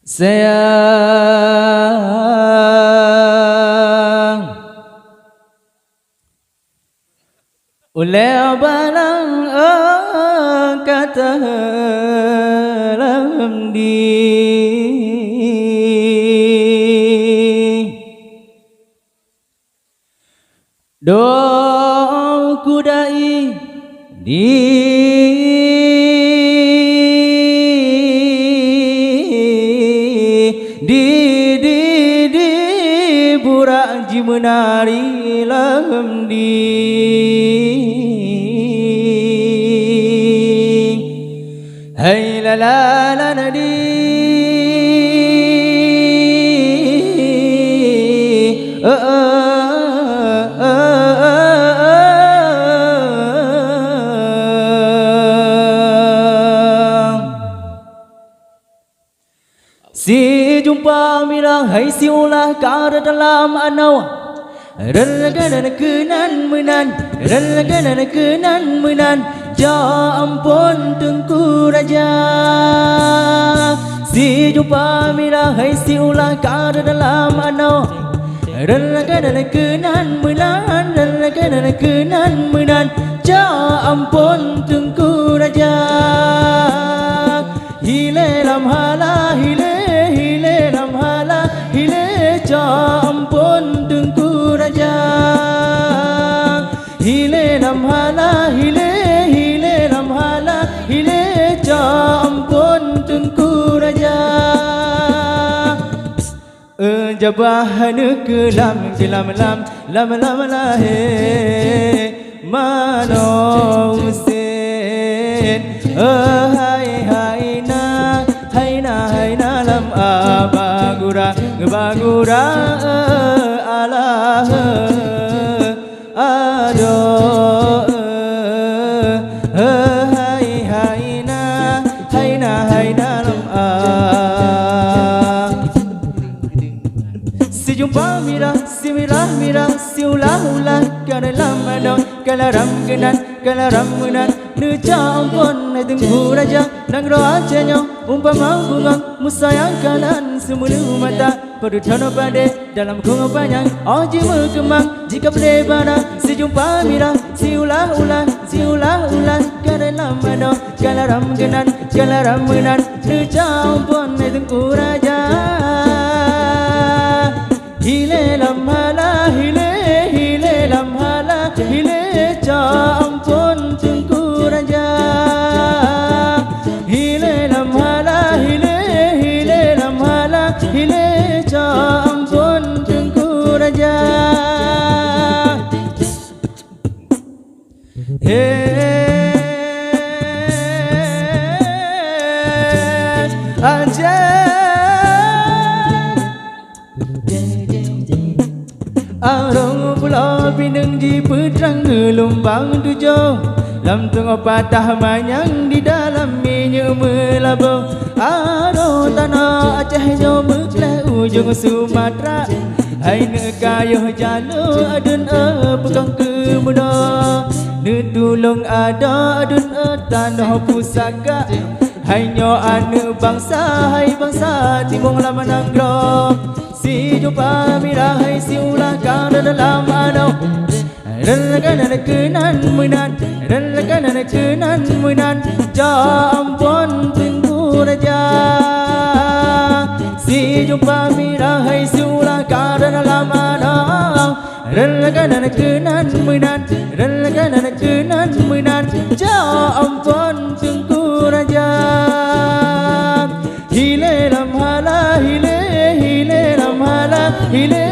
sayang oleh balang kata lamdi do kudai di burak menari lamdi hai la la la la di si jumpa mira hai si ulah kara dalam anawa relagan kenan menan relagan kenan menan ja ampun tengku raja si jumpa mira hai si ulah kara dalam anawa relagan kenan menan relagan kenan menan ja ampun tengku raja hile lam hala hile lam hala hile ja ampun tengku raja hile lam hala hile lam hala hile ja ampun tengku raja jabah ke lam lam lahe mano usin hai na lam bagura Allah ado hai na lam si jumpa mira si ulah kada lam ado kalaram genan nu campon tengku raja nang roacanya umpama bunga musayang kanan semulu mata perutana pada dalam kunga panjang oji berkembang jika berbara si jumpa mira si ulah kada lam ado kalaram genan nu campon tengku raja hile lam hala hile lam hala hile ja ampun tengku raja hile lam hala hile lam hala hile ja ampun tengku raja aja arong pulau pinang di petrang gelombang tujuh lam tengah patah manyang di dalam minyak melabur aro tanah Aceh jauh meklah ujung Sumatera hai nekayuh jalo adun pegang ke muda ne tulung ada adun tanah pusaka hanya aneuk bangsa hai bangsa timbung lama nanggro si jumpa mira hai si ulah kada dalam anau relagan kenan menan ja ampun tengku raja si jumpa mira hai si ulah kada dalam anau relagan kenan menan ja ampun tengku raja hile lam hala hile lam hala hile